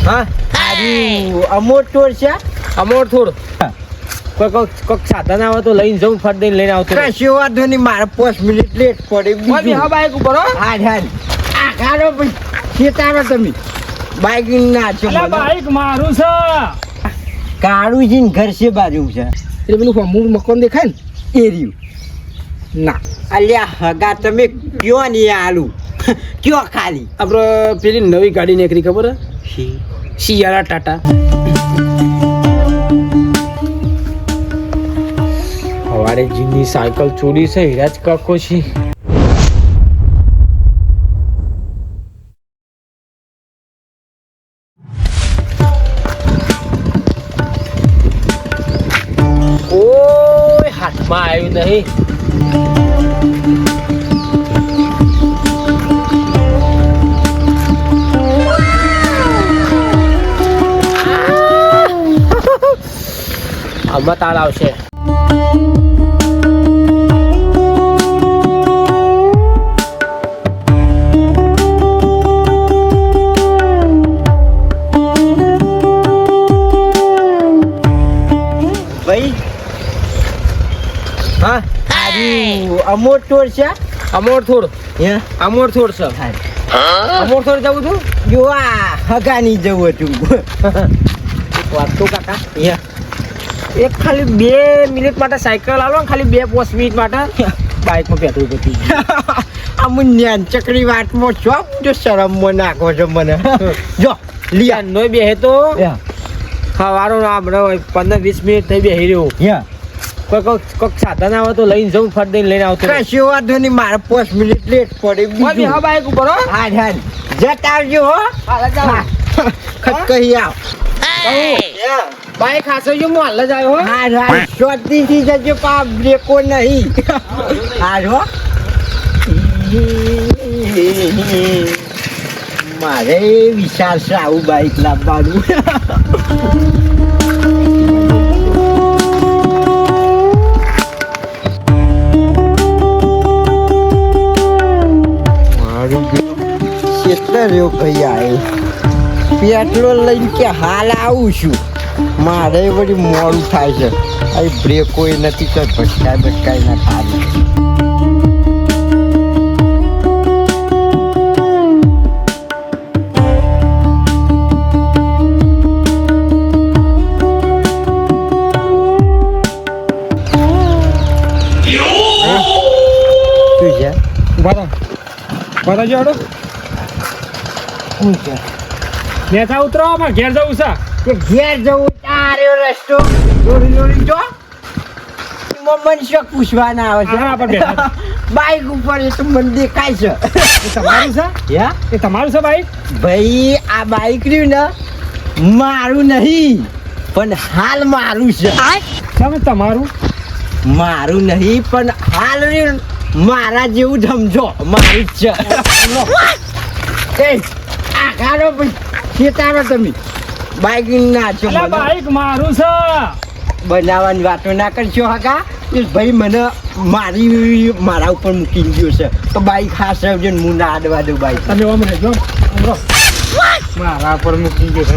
હા અમોર ટોર છે અમોર થોડ કોઈક સાધન આવે તો લઈને જવું ફટ દઈને લઈને આવતો કશો વાંધો નહીં મારે 5 મિનિટ લેટ પડે હા બાઈક ઉપર હા ખાડો ચેતારો તમે બાઈક ના છે બાઈક મારું છે કાળું છે ને ઘર છે બાજુ છે એટલે પેલું અમૂલ મકાન દેખાય ને એ રહ્યું ના અલ્યા હગા તમે કયો ને આલુ કયો ખાલી આપણે પેલી નવી ગાડી નીકળી ખબર હે શિયાળા ટાટા સવારે જીની સાયકલ ચોરી છે હિરાજ કાકો છે કોઈ હાથમાં આવ્યું નહીં આમાં તાળ આવશે ભાઈ હા અમોર ટોર છે અમોર થોડ હે અમોર થોડ છે અમોર થોડ જવું છું જો આ હગાની જવું હતું વાત તો કાકા હે એક ખાલી 2 મિનિટ માટે સાયકલ આલો ને ખાલી 2-5 મિનિટ માટે બાઇકમાં પેટ્રોલ પતી અમુન ચકરી વાતમાં છો જો શરમમાં નાખો છો મને જો લિયા નો બેહે તો યા સવારો આપણે 15-20 મિનિટ થઈ બેહી રહ્યો યા કોઈક સાધન આવે તો લઈને જવું ફટ દઈને લઈને આવતો કશો વાંધો નહીં મારે 5 મિનિટ લેટ પડે હા બાઈક ઉપર હા જત આવજો હો ખત કહી આવ બાઈક હાસો જો મોહલ્લે જ આવ્યો હા શોધથી જજો પા બ્રેકો નહીં હારો મારે વિચાર છે આવું બાઈક લાવવાનું કેટલા રહ્યો ભાઈ આવે પેટ્રોલ લઈને કે હાલ આવું છું મારે વળી મોડું થાય છે આ બ્રેકો એ નથી તો ભટકાય ના થાય બતા જોડો શું છે નેતા ઉતરો માં ઘેર જવું છે કે ઘેર જવું તારે રસ્તો દોડી જો મનશે પૂછવાના આવે હા, આપણે છે બેઠા. બાઈક ઉપર એ તો મને દેખાય છે એ તમારું છે હે એ તમારું છે બાઈક ભાઈ આ બાઈક રહ્યું ને મારું નહીં પણ હાલ મારું છે તમે તમારું મારું નહીં પણ હાલ રહ્યું ને મારા જેવું સમજો મારું જ છે એ આ ખાડો ચેતારો તમે બાઈક ના છો અલા બાઈક મારું છે બનાવવાની વાતો ના કરશો હકા એ ભાઈ મને મારા ઉપર મૂકી ગયો છે તો બાઈક ખાસ આવજો ને હું ના આડવા દઉં બાઈક તમે આમ રહેજો આમ રહો. મારા પર મૂકી ગયો છે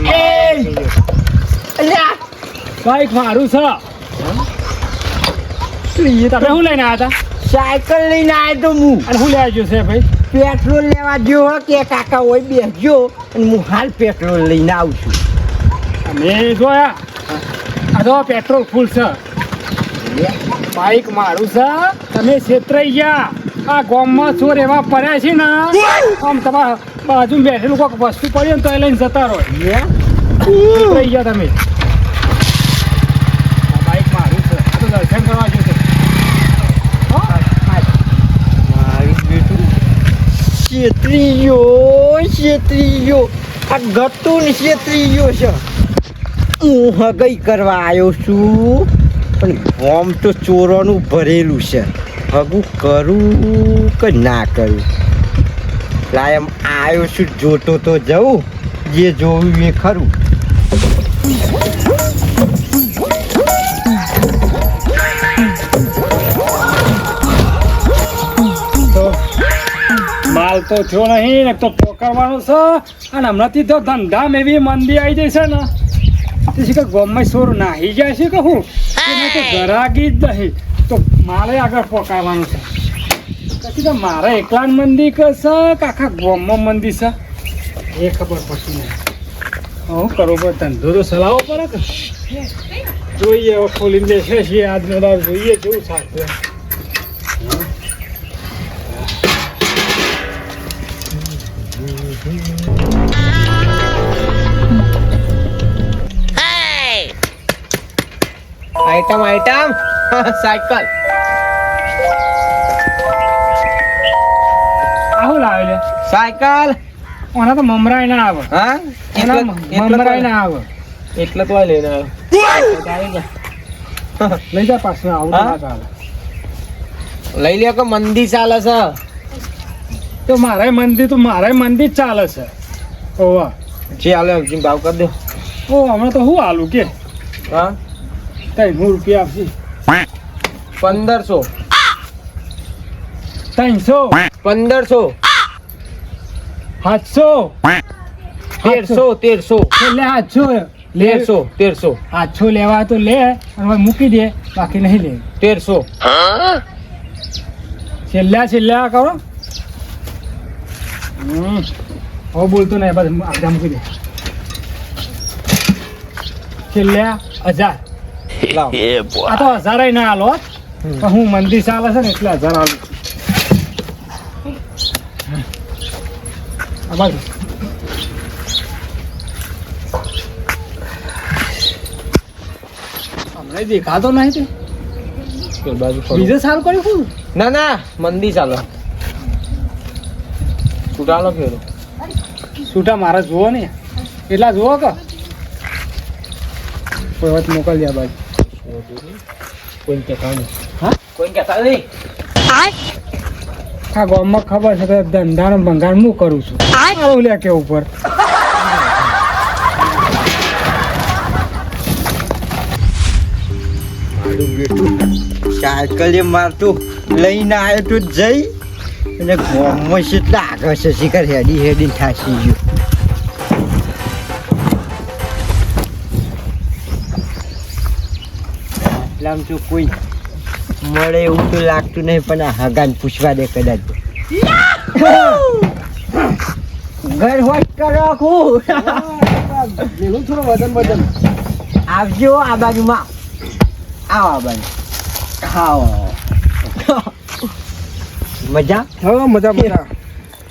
બાઈક મારું છે તમે શું લઈને આવ્યા હતા સાયકલ લઈને આવ્યો તો હું અને શું લઈ આવ્યો છે ભાઈ પેટ્રોલ લેવા જો કે કાકા હોય બેસજો અને હું હાલ પેટ્રોલ લઈને આવું છું અમે જોયા આ તો પેટ્રોલ ફૂલ છે બાઈક મારું છે તમે છેતરાઈ ગયા આ ગામમાં ચોર એવા પડ્યા છે ને આમ તમારા બાજુ બેઠેલું કોઈક વસ્તુ પડી ને તો એ લઈને જતા રહો છેતરાઈ ગયા તમે આ બાઈક મારું છે આ તો દર્શન કરવા જશે છેતરીયો આ ગતું ને છેતરીયો છે હું હગઈ કરવા આવ્યો છું પણ હોમ તો ચોરોનું ભરેલું છે હગું કરું કે ના કરું લાય એમ આવ્યો છું જોતો તો જવું જે જોયું એ ખરું તો માલ તો થયો નહીં ને તો પોકારવાનો છે અને હમણાંથી તો ધંધામ એવી મંદી આવી જશે ને તે છે કે ગોમમાં સોર નાહી જાય છે કે હું એને તો ગરાગી જ નહીં તો મારે આગળ પોકારવાનું છે પછી તો મારે એકલા મંદી કે છે કે આખા ગોમમાં મંદી છે એ ખબર પડતી નહીં હું કરો ધંધો તો ચલાવવો પડે કે જોઈએ હવે ખોલીને બેસે છીએ આજનો દાવ જોઈએ કેવું સાચું આઈટમ આઈટમ સાયકલ આવું લાવે લે સાયકલ ઓના તો મમરાય ના આવે હા એના મમરાય ના આવે એટલે તો લઈને આવ્યો લઈ જા પાછું આવું તો ના ચાલે લઈ લ્યો કે મંદી ચાલે છે તો મારે મંદી જ ચાલે છે ઓવા જે હાલે અર્જુન ભાવ કરી દો ઓ હમણાં તો હું આલું કે હા 300 રૂપિયા આપશે 1500 300 1500 700 1300 એટલે 800 લે 1300 800 લેવા તો લે અને હવે મૂકી દે બાકી નહીં લે 1300 છેલ્લા કરો હવે બોલતો નહીં બસ આગળ મૂકી દે છેલ્લા 1000 લાવ આ તો 1000 ના હાલો પણ હું મંદી ચાલે છે ને એટલે 1000 આલું આ બાજુ હમણાં દેખાતો નહીં તે બાજુ બીજે સારું કર્યું શું ના ના મંદી ચાલે છૂટાલો ફેરો છૂટા મારા જુઓ ને એટલા જુઓ કે કોઈ વાત મોકલ દે બાજુ કોઈ કહેતા નહીં હા કોઈ કહેતા નહીં આ ગામમાં ખબર છે કે ધંધાનો ભંગાર હું કરું છું આવું લે કે ઉપર મારું બેટું સાયકલે મારતું લઈને આવ્યો તો જઈ અને ગામમાં કેટલા આગળ છે શિખર હેડી થાસી ગયું આટલામ તો કોઈ મળે એવું તો લાગતું નહીં પણ આ હગાન પૂછવા દે કદાચ ઘર હોટ કરો હું થોડું વજન આવજો આ બાજુમાં આવો આ બાજુ આવો મજા હા મજા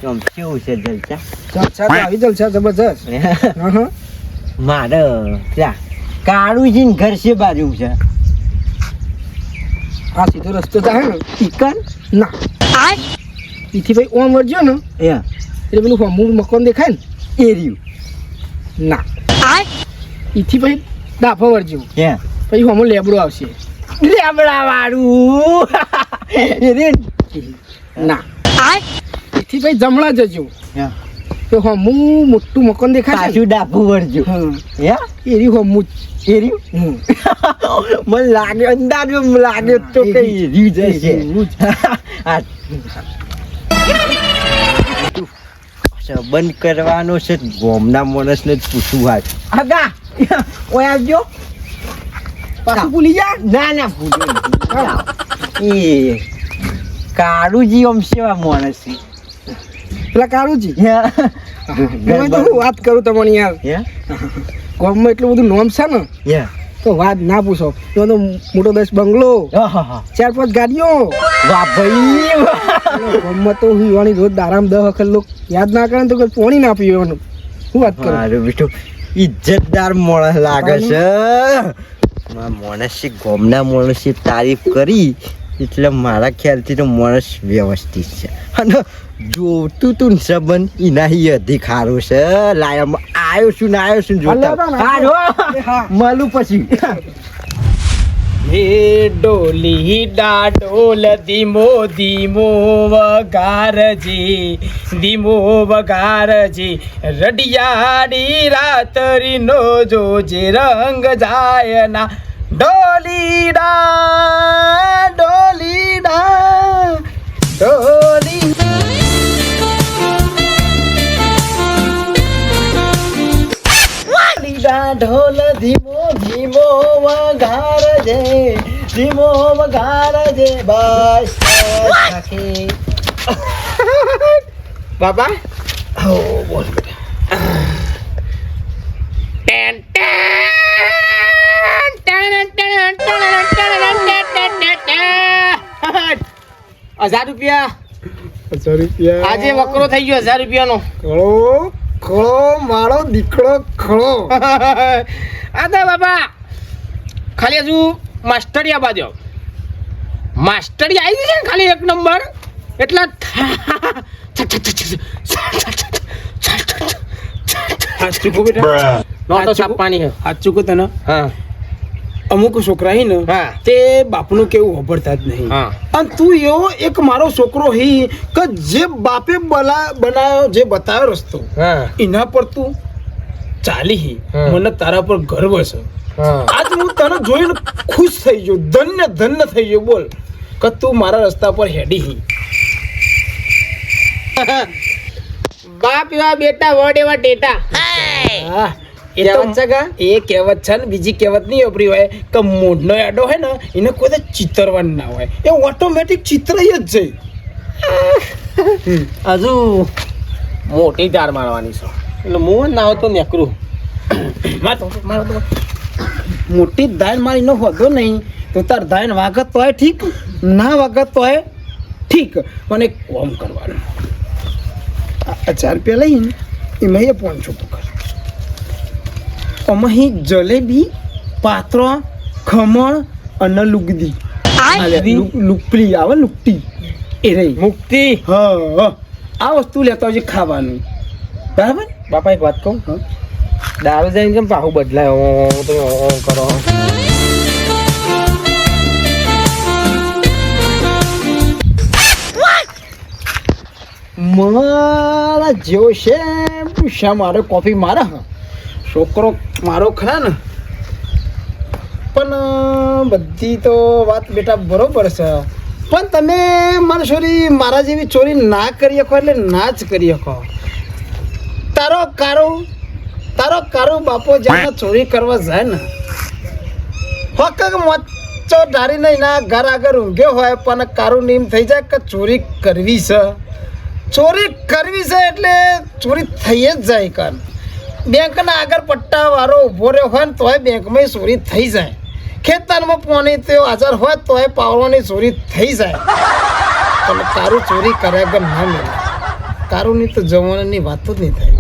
કેમ કેવું છે જલસા આવી જલસા જબરજસ્ત મારે ત્યાં કાળુજીને ઘર છે બાજુ છે આ સીધો રસ્તો જાય ને ચિકન ના એથી ભાઈ ઓમ વળજો ને એટલે પેલું હમું મકાન દેખાય ને એ રહ્યું ના એથી ભાઈ ડાફા વળજો ક્યાં પછી હમું લેબડો આવશે લેબડા વાળું ના એથી ભાઈ જમણા જજો તો હમું મોટું મકાન દેખાય છે પાછું ડાફું વળજો હે એ રહ્યું હમું એ રહ્યું મને લાગ્યો અંદાજ લાગ્યો તો કઈ રહ્યું જશે બંધ કરવાનો છે ગોમના માણસને જ પૂછવું વાત આગા ઓય આવજો પાછું ભૂલી જા ના ના ભૂલ્યો એ કાળુજી આમ સેવા માણસ છે પેલા કાળુજી તો હું વાત કરું તમને યાર ગામમાં એટલું બધું નોમ છે ને તો વાત ના પૂછો એમાં તો મોટો 10 બંગલો 4-5 ગાડીઓ વાહ ભાઈ ગામમાં તો હુવાની રોજ દારામ 10 વખત લોકો યાદ ના કરે તો કોઈ પોણી ના પીવાનું શું વાત કરું મારું બેટું ઇજ્જતદાર માણસ લાગે છે માણસે ગામના માણસે તારીફ કરી એટલે મારા ખ્યાલથી તો માણસ વ્યવસ્થિત છે અને જોતું તું સંબંધ એના અધિક સારું છે લાયમ આવ્યો છું ને આવ્યો છું જોતા મળું પછી હે ડોલી ડાડોલ ધીમો ધીમો વગારજી રડિયાડી રાતરીનો જોજે રંગ જાય ના ડોલી ડા ડોલી વાગા ઢોલ ધીમો ધીમો વગાડજે, ધીમો વગાડજે બસ સખી. બાબા હો બોલ બેટા. ₹1000 ₹1000 આજે વકરો થઈ ગયો ₹1000 ખળો ખળો મારો દીકરો ખળો. આ તો બાપા ખાલી હજુ માસ્ટરિયા બાજુ માસ્ટરિયા આવી છે ને ખાલી એક નંબર એટલા સાચું કહું બેટા, નોટો સાપ પાણી છે. સાચું કહું તને, હા અમુક છોકરા હી ને હા. તે બાપનું કેવું વાપરતા જ નહીં. હા. અને તું એવો એક મારો છોકરો હી કે જે બાપે બનાવ્યો, જે બતાવ્યો રસ્તો હા એના પર તું ચાલી હી. હા. મને તારા પર ગર્વ છે. હા આજ હું તને જોઈને ખુશ થઈ ગયો, ધન્ય ધન્ય થઈ ગયો. બોલ કે તું મારા રસ્તા પર હેડી હી. બાપ એવા બેટા વડ એવા ટેટા. હા, એ કહેવત છે તો એ કહેવત છે ને, બીજી કહેવત નહીં વાપરી હોય કે મૂઢનો એડો હોય ને એને કોઈ તો ચિતરવાનું ના હોય, એ ઓટોમેટિક ચિત્ર જ છે. હજુ મોટી ધાર મારવાની છે એટલે હું ના હોય તો નેકરું. મોટી ધાન મારી નો હોતો નહીં તો તાર ધાન વાગત તો હોય ઠીક, ના વાગત તો હોય ઠીક, પણ એક કોમ કરવાનું. ₹1000 લઈને એમાં એ 500 પકડ. અમાહી જલેબી, પાત્રો, ખમણ અને લુગદી, લુકડી આવે, લુકટી એ રહી મુક્તિ. હા, આ વસ્તુ લેતા આવજે ખાવાનું, બરાબર? બાપા એક વાત કહું, દારૂ જઈને કેમ પાહુ બદલાય તમે કરો. મારા જેવો છે પૂછા મારો કોફી મારા હા છોકરો મારો ખરા ને, પણ બધી તો વાત બેટા બરોબર છે, પણ તમે મારી છોરી મારા જેવી ચોરી ના કરી શકો એટલે ના જ કરી શકો. તારો કારો બાપો જ્યાં ચોરી કરવા જાય ને ફક્ત મોચો ઢારીને એના ઘર આગળ ઊંઘ્યો હોય પણ કારું નીમ થઈ જાય કે ચોરી કરવી છે, ચોરી કરવી છે એટલે ચોરી થઈ જ જાય. કારણ બેંકના આગળ પટ્ટાવાળો ઊભો રહ્યો હોય ને તોય બેંકમાં ચોરી થઈ જાય, ખેતરમાં પાણી તો હાજર હોય તોય પાવવાની ચોરી થઈ જાય. તમે કારું ચોરી કર્યા વગર ના મળે, કારુંની તો જવાનની વાતો જ નહીં થાય.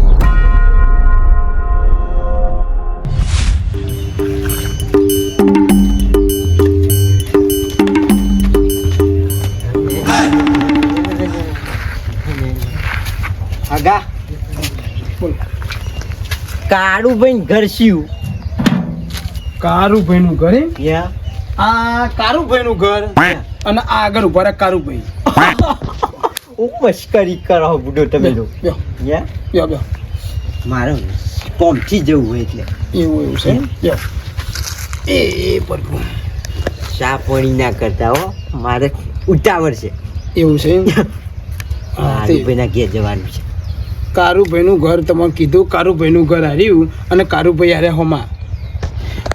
આગા બોલ. કાળુભાઈ ઘર શિવ કારુભાઈનું ઘર એમ? યા આ કારુભાઈનું ઘર અને આ આગળ ઉભા રહ્યા કારુભાઈ. હું મસ્કરી કરો બુડો તમે લોકો. બ્યો, યા બ્યો, બ્યો. મારે પહોંચી જવું હોય એટલે એવું છે એમ? બ્યો. એ પ્રભુ, ચા પાણી ના કરતા હો, મારે ઉતાવળ છે. એવું છે એમ? હા, તે ભાઈના ઘેર જવાનું છે. કારુભાઈનું ઘર તમને કીધું, કારુભાઈનું ઘર હાર્યું અને કારુભાઈ હારે હોમાં.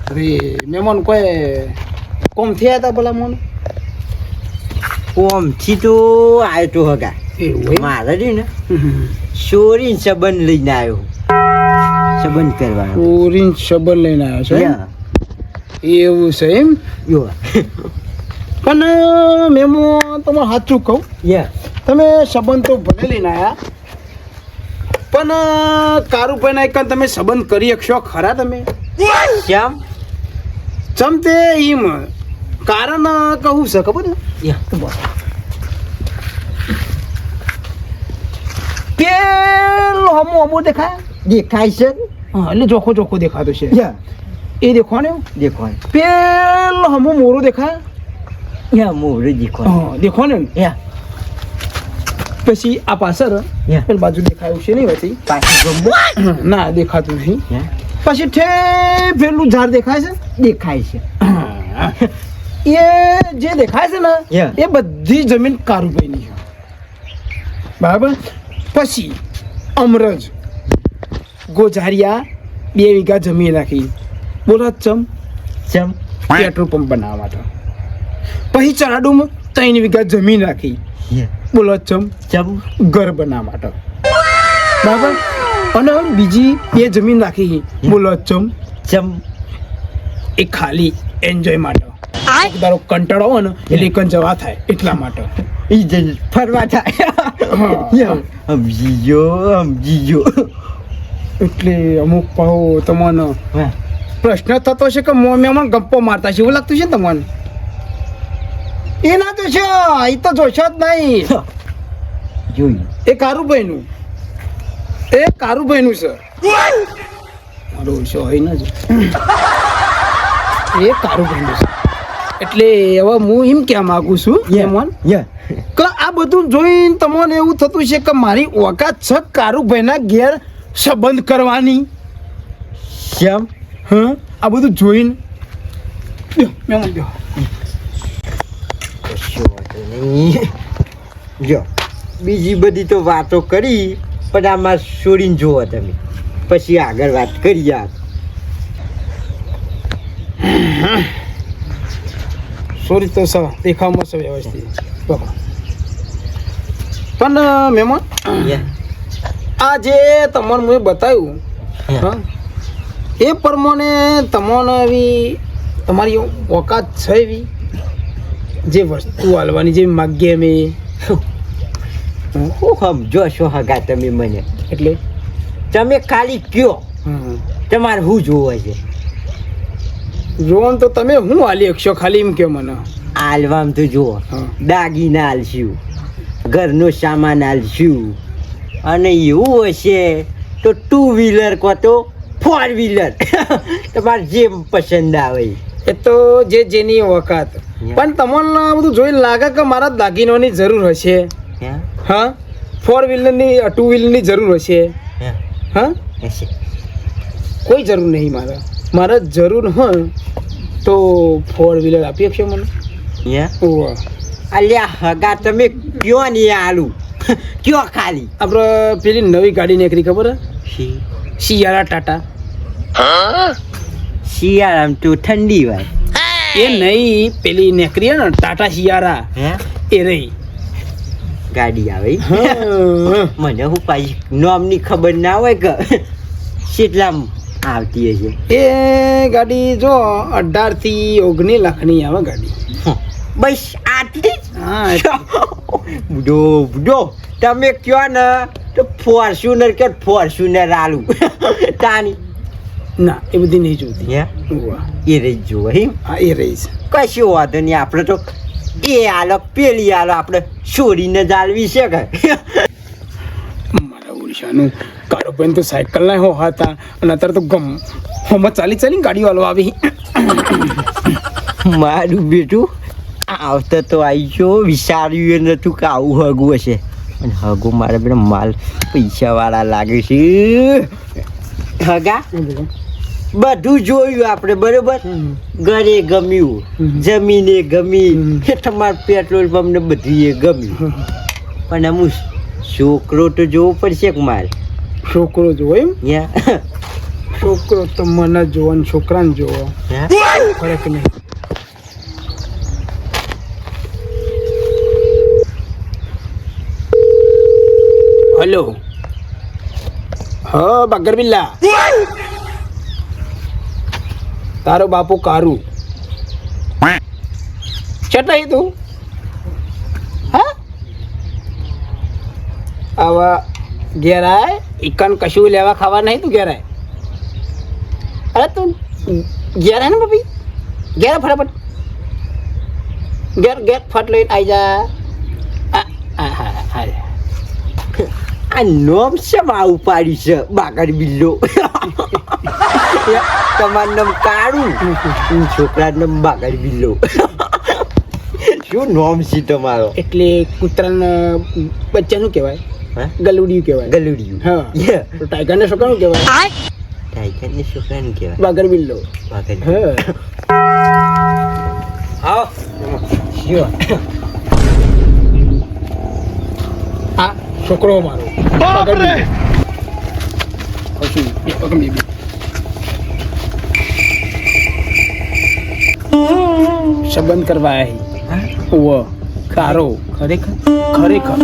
અરે મહેમાન કોઈ કોમ થયા હતા ભલા મોન? ઓમથી તો આવ્યો તો હગા એવું એમ? મારે રહ્યું ને હમ. ચોરી સંબંધ લઈને આવ્યો, સંબંધ કરવાનો. ઓરિંજ સબર લઈને આવ્યો છે એમ? યા એવું છે એમ? યો પણ મેમો તમારે સાચું કહું, યા તમે સંબંધ તો ભલે લઈને આવ્યા પણ કારુભાઈના એક તમે સંબંધ કરી શકશો ખરા તમે? શ્યામ ચમ તે એમ કારણ કહું છે ખબર ને? યા પેલો હમો હમો દેખાય, દેખાય છે હા, એટલે ચોખ્ખો ચોખ્ખો દેખાતો છે યા એ દેખો ને. દેખો પેલો હમો મોરો દેખાય, યા મોરે દેખો હા દેખો ને. યા પછી આ પાછળ યા પેલી બાજુ દેખાયું છે નહીં પછી? પાછી ગમો ના દેખાતું નહીં. યા પછી પેલું ઝાડ દેખાય છે, દેખાય છે એ જે દેખાય છે ને Yeah. એ બધી જમીન કારુભાઈની છે, બરાબર? પછી અમરજ, ગોઝારિયા, 2 વીઘા જમીન રાખી. બોલો ચમ ચમ પેટ્રોલ પંપ બનાવવા માટે. પછી ચરાડુમાં 3 વીઘા જમીન રાખી. બોલો ચમ ચમ ઘર બનાવવા માટે. બરાબર. અને બીજી 2 જમીન રાખી. બોલો ચમ ચમ એ ખાલી એન્જોય માટે. તારો કંટાળો હોય ને એટલે એકન જવા થાય એટલા માટે. ઈ જ ફરવા થાય. સમજી ગયો. એટલે અમુક પાહો તમને પ્રશ્ન થતો છે કે મોમ્યામાં ગપ્પો મારતા છે એવું લાગતું છે ને તમને? એ ના તો છે, એ તો જોશો જ નહીં. જોયું એ કારુભાઈનું છે. મારો ઓછો હોય ને જ. એ કારુભાઈનું છે. એટલે હવે હું એમ કહેવા માંગુ છું એમોન કે આ બધું જોઈને તમને એવું થતું છે કે મારી ઓકાત છે કારુભાઈના ઘેર સંબંધ કરવાની. ચમ હા, આ બધું જોઈને મહેમાન જો કશો વાંધો નહીં. જો બીજી બધી તો વાતો કરી, પણ આમાં છોડીને જુઓ તમે, પછી આગળ વાત કરીએ. સોરી તો સર દેખાવમાં છે વ્યવસ્થિત. પણ મહેમાન આ જે તમને મેં બતાવ્યું હા એ પ્રમાણે તમને એવી તમારી ઓકાત છે એવી જે વસ્તુ હાલવાની જે માગ્ય મેં હું સમજો છો હગા તમે મને? એટલે તમે ખાલી કયો તમારે શું જોવે છે? જોવાનું તો તમે હું હાલી શકશો, ખાલી એમ કે મને. આલવામ તો જુઓ, દાગીના આલશું, ઘરનો સામાન આલશું, અને એવું હશે તો 2 વ્હીલર કો તો 4 વ્હીલર તમારે જેમ પસંદ આવે. એ તો જેની ઓકાત. પણ તમને આ બધું જોઈને લાગે કે મારા દાગીનોની જરૂર હશે. હા, 4 વ્હીલરની 2 વ્હીલરની જરૂર હશે. હા, કોઈ જરૂર નહીં મારે જરૂર હોય તો 4 વ્હીલર આપી શકશો મને? અલ્યા હગા તમે કયો નહીં આલું કયો ખાલી. આપણે પેલી નવી ગાડી નીકળી ખબર હે? શિયાળા ટાટા. શિયાળામાં તો ઠંડી હોય. એ નહીં, પેલી નીકળી ને ટાટા શિયાળા એ રહી ગાડી આવે. મને હું પાછી નોમની ખબર ના હોય કે કેટલામ આવતી હશે. એ ગાડી જો 18 થી 19 લાખની આવે ગાડી. બસ આટલી જ? હા. બુડો તમે કયો ને તો ફોર્ચ્યુનર આલું તાની. ના, એ બધી નહીં જોતી. એ રહી જુઓ. હા, એ રહી છે. કશું વાંધો નહીં. આપણે તો એ આલો પેલી આલો આપણે છોડીને જ આલવી છે કે. મારા ઓડિશાનું કાળુભાઈ તો સાયકલ ના હો હતા અને અત્યારે તો હોમાં ચાલી ગાડીઓ હાલવા આવી. મારું બેટું આવતા તો આવી ગયો. વિચાર્યું એ નતું કે આવું હગું હશે. અને હગું મારા બેટા માલ પૈસાવાળા લાગે છે. હગા બધું જોયું આપણે, બરોબર? ઘરે ગમ્યું, જમીને ગમી, તમારે પેટ્રોલ પંપ ને બધું એ ગમ્યું, પણ અમુક છોકરો તો જોવો પડશે કે મારે. છોકરો જોવો એમ? છોકરો તો મને જોવો ને છોકરાને જોવો ફરક નહીં. હલો. હા બાગર બિલ્લા, તારો બાપુ કારું ચટાઈ તું. હા, આવા ઘેર આય, ઇકન કશું લેવા ખાવા નહીં. તું ઘેર આય. અરે તું ઘેર આય ને બાપી, ઘેર ફટાફટ ઘેર ફટ લઈને આવી જા. આ નોમ છે આવું પાડી છે બાગર બિલ્લો. તમારું નામ કાળું, છોકરા નામ બાગર બિલ્લો. શું નામ છે તમારો? એટલે કૂતરાના બચ્ચાનું કહેવાય, ગલુડિયું કહેવાય. ગલુડિયું. હા. તો ટાઈગરના છોકરાનું કહેવાય. ટાઈગરના છોકરાનું કહેવાય બાગર બિલ્લો. બાગર. હા. આવો. શું આ છોકરો મારો બાગર બિલ્લો. સંબંધ કરવા આવ્યા ઓ કારો ખરેખર ખરેખર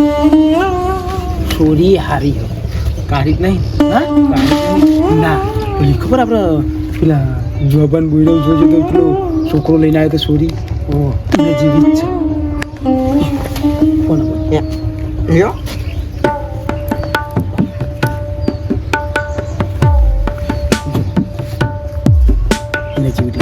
છોરી હારી હો કાઢી જ નહીં હા કારી ના પેલી ખબર આપણે પેલા જોબન બુડો જોજો તો પેલો છોકરો લઈને આવ્યો તો છોરી ઓ એને જીવિત છે કોણ લ્યો એને જીવિત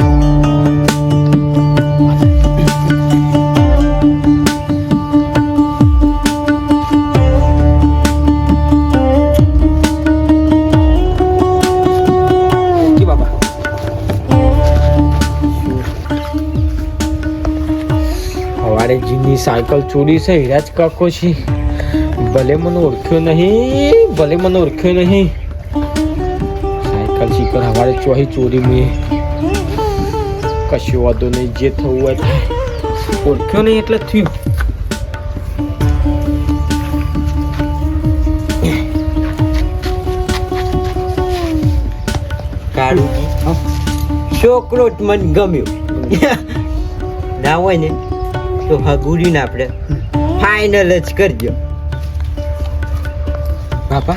સવારે જીની સાયકલ ચોરી છે હિરાજ કાકો છે ભલે મને ઓળખ્યો નહીં સાયકલ શીકર સવારે ચોરી મેં કશું વાંધો નહીં જે થવું હોય થાય ઓળખ્યો નહીં એટલે થયું કાઢું છોકરો જ મને ગમ્યો ના હોય ને તો હગુડીને આપણે ફાઇનલ જ કરજો બાપા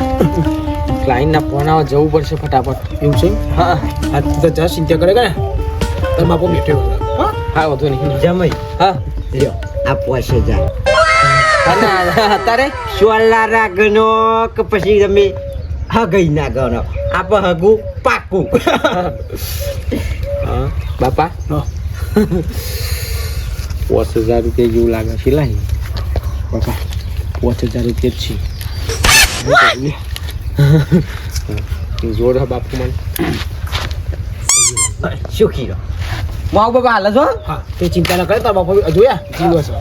ક્લાયન્ટના ફોન આવવા જવું પડશે ફટાફટ એવું છે હા આ તું તો જા ચિંતા કરે કે તાર બાપો બેઠો હા હા વાંધો નહીં જમાઈ હા લ્યો આ 5000 અત્યારે સોલા રાગનો કે પછી તમે હગઈ ના ગણો આપણે હગું પાકું હા બાપા હા 5000 રૂપિયા જેવું લાગે છે લાઈ બાપા 5000 રૂપિયા જ છે જોડ હા બાપુ મને સુખી રહો માવ બાપા હાલ છો હા તે ચિંતા ન કરે તાર બાપો જોયા જીવ છે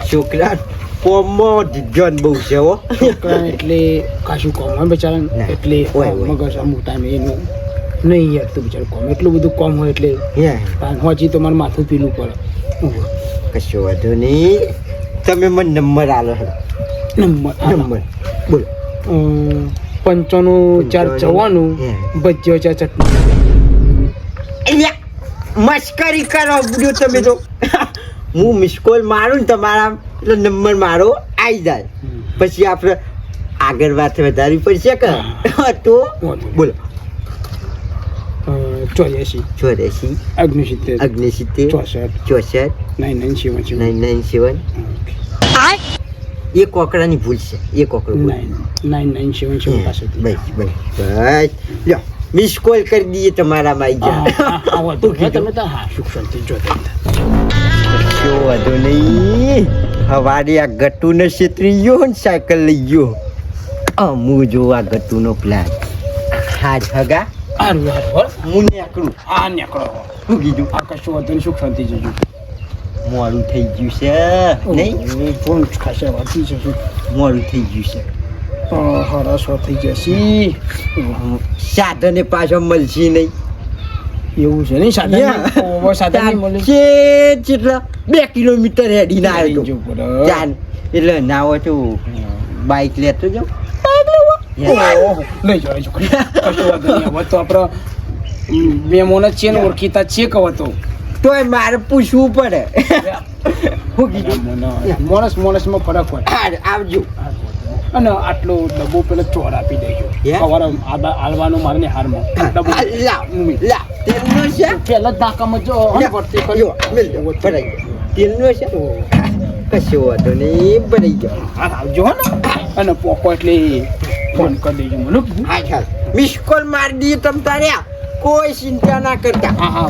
છોકરા કોમો જન બહુ છે હો છોકરા એટલે કાશું કોમ હોય બિચારા ના. એટલે હોય, હોય. મગજ અમુક ટાઈમે એનું નહીં યાર તો બિચારું કોમ એટલું બધું કોમ હોય એટલે હે હોજી તો મારું માથું પીલું પડે કશો વાંધો નહીં તમે મને નંબર આલો નંબર નંબર બોલો 95 હે. 454 ભજીયો ચા ચટણી અલ્યા મસ્કરી કરો બુડ્યો તમે તો હું મિસ કોલ મારું ને તમારા એટલે નંબર મારો આવી જાય પછી આપણે આગળ વાત વધારવી પડશે કે તો બોલો 84 84 69 69 64 64 99 997 એક કોકડાની ભૂલ છે એક કોકડો ભૂલ 99 પાસે બસ બસ બસ લ્યો મિસ કોલ કરી દઈએ તમારામાં આવી જાય તમે તો હા સુખ શાંતિ જોતા કશો વાંધો નહીં હવારે આ ગટુને છેતરી ગયો ને સાયકલ લઈ ગયો હું જો આ ગટુનો પ્લાન હાજ હગા હારું હારું હું નીકળું આ નીકળો શું કીધું આ કશું હતું સુખ શાંતિ જજો મોડું થઈ ગયું છે નહીં ફોન ખાસા વાંચી છે મોડું થઈ ગયું છે હરાસો થઈ જશે સાધને પાછો મળશે નહીં એવું છે નહીં સાધન નહીં મળે કેટલા 2 કિલોમીટર હેડીને આવ્યો તો ચાલ એટલે ના હોય તો બાઇક લેતો જાઉં લઈ જાઓ કશું વાંધો નહીં હવે તો આપણે મેમોને છે ને ઓળખીતા છે કહો તો તોય મારે પૂછવું પડે શું કીધું માણસમાં ફરક હોય હાર આવજો અને આટલો ડબ્બો પેલો ચોર આપી દેજો સવારે હાલવાનો મારે ને હારમાં ડબ્બો લા તેલનો છે પેલા જ નાકામાં જો વર્તે કર્યો ભરાઈ ગયો તેલનો છે કશો વાંધો નહીં ભરાઈ ગયો આવજો હો ને અને પોકો એટલે ફોન કરી દેજો મને હા ચાલ મિસ કોલ મારી દઈએ તમ તારે કોઈ ચિંતા ના કરતા હા હા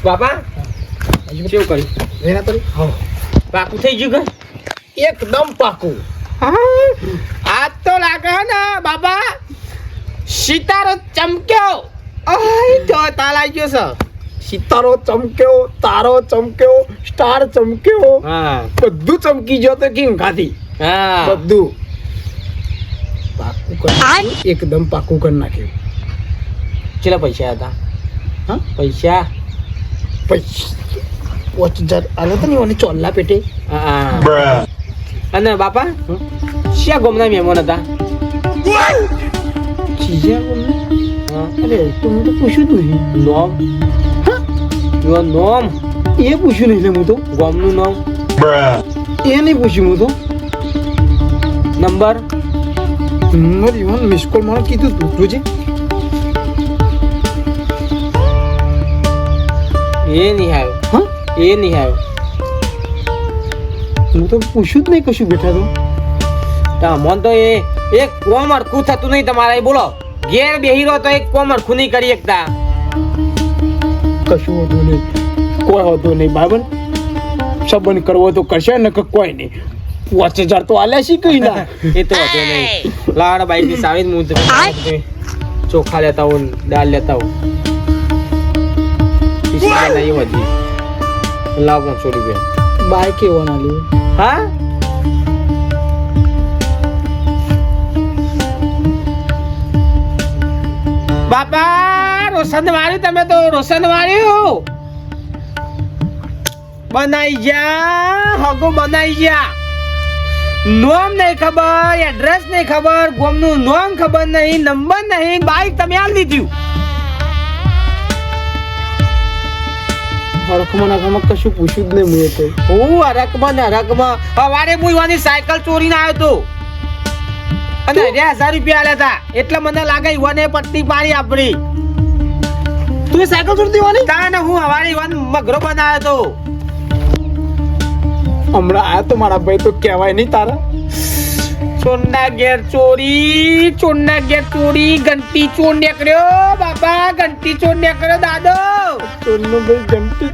બાપા કેવું કર્યું વેરા કરી પાકું થઈ ગયું કે એકદમ પાકું આ તો લાગે ને બાબા સિતારો ચમક્યો આય તો તાલા ગયો છે સિતારો ચમક્યો તારો ચમક્યો સ્ટાર ચમક્યો હા બધું ચમકી ગયો તો કિંગ ખાધી હા બધું પાકું કરી એકદમ પાકું કરી નાખ્યું કેટલા પૈસા હતા હા પૈસા 5000 આલો તો નહીં ચોલ્લા પેટે અને બાપા શ્યા ગોમના મહેમાન હતા ચીજા ગમે હા અરે તો હું તો પૂછ્યું જ નહીં નોમ યુવર નોમ એ પૂછ્યું નહીં લે હું તો ગામનું નામ એ નહીં પૂછ્યું હું તો number number even miss call મને કીધું તું જોજે એ નહીં આવ્યો હા એ નહીં આવ્યો હું તો પૂછ્યું જ નહીં કશું બેઠા તો મન તો એ એક કોમ અડખું થતું નહીં તમારે એ બોલો ઘેર બેહી રહો તો એક કોમ અડખું નહીં કરી શકતા કશું હોતું નહીં કોઈ હોતું નહીં બાબન સંબંધ કરવો તો કરશે ને કે કોઈ નહીં 5000 તો આલ્યા શી કઈ ના એ તો હતો નહીં લાડ બાઈક ની સાવી હું ચોખા લેતા હું દાળ લેતા હું નહીં વધી લાવ 500 રૂપિયા બાઈક એવો ના લ્યો હા બાપા રોશન વાળ્યું તમે તો રોશન વાળ્યું બનાઈ જા હગો બનાઈ જા નોમ નહીં ખબર એડ્રેસ નહીં ખબર ગોમનું નોમ ખબર નહીં નંબર નહીં બાઈક તમે આલ દીધું હરખમાં કશું પૂછ્યું જ નહીં મેં તો હું હરકમાં સવારે હું ઈવાની સાયકલ ચોરીને આવ્યો તો અને 1000 રૂપિયા આલ્યા હતા એટલે મને લાગે ઈવાને પટ્ટી પાડી આપણી તું સાયકલ છોડી દેવાની તાને હું હવારે ઈવાન મગરો બનાવ્યો તો હમણાં આયા તો મારા ભાઈ તો કહેવાય નહીં તારા ચોંડા ઘેર ચોરી ઘંટી ચોર નીકળ્યો બાપા ઘંટી ચોર નીકળ્યો દાદો ચોરનો ભાઈ ઘંટી